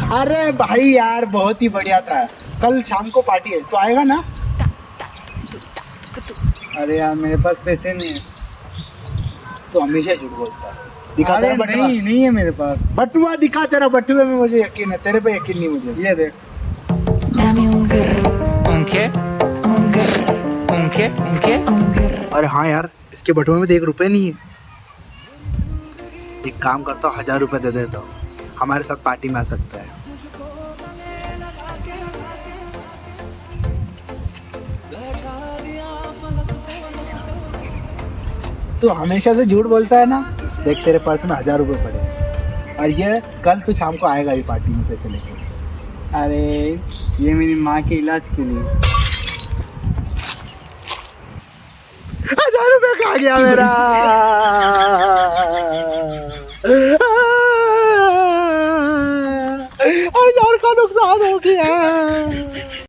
अरे भाई यार बहुत ही बढ़िया था। कल शाम को पार्टी है, तो आएगा ना? अरे यार मेरे पास पैसे नहीं है। तो हमेशा झूठ बोलता है। दिखा अरे तेरा बटुआ। नहीं है मेरे पास। बटुआ दिखा, तेरा बटुए में मुझे यकीन है, तेरे पे यकीन नहीं मुझे। ये देख। अरे हाँ यार, इसके बटुए में तो 1 रुपए नहीं है। एक काम करता हूँ, 1000 रुपए दे देता हूँ, हमारे साथ पार्टी में आ सकता है। तू हमेशा से झूठ बोलता है ना। देख तेरे पर्स में 1000 रुपए पड़े, और ये कल तू शाम को आएगा ये पार्टी में पैसे लेके। अरे ये मेरी माँ के इलाज के लिए। 1000 रुपए खा गया मेरा। हजार का नुकसान हो गया।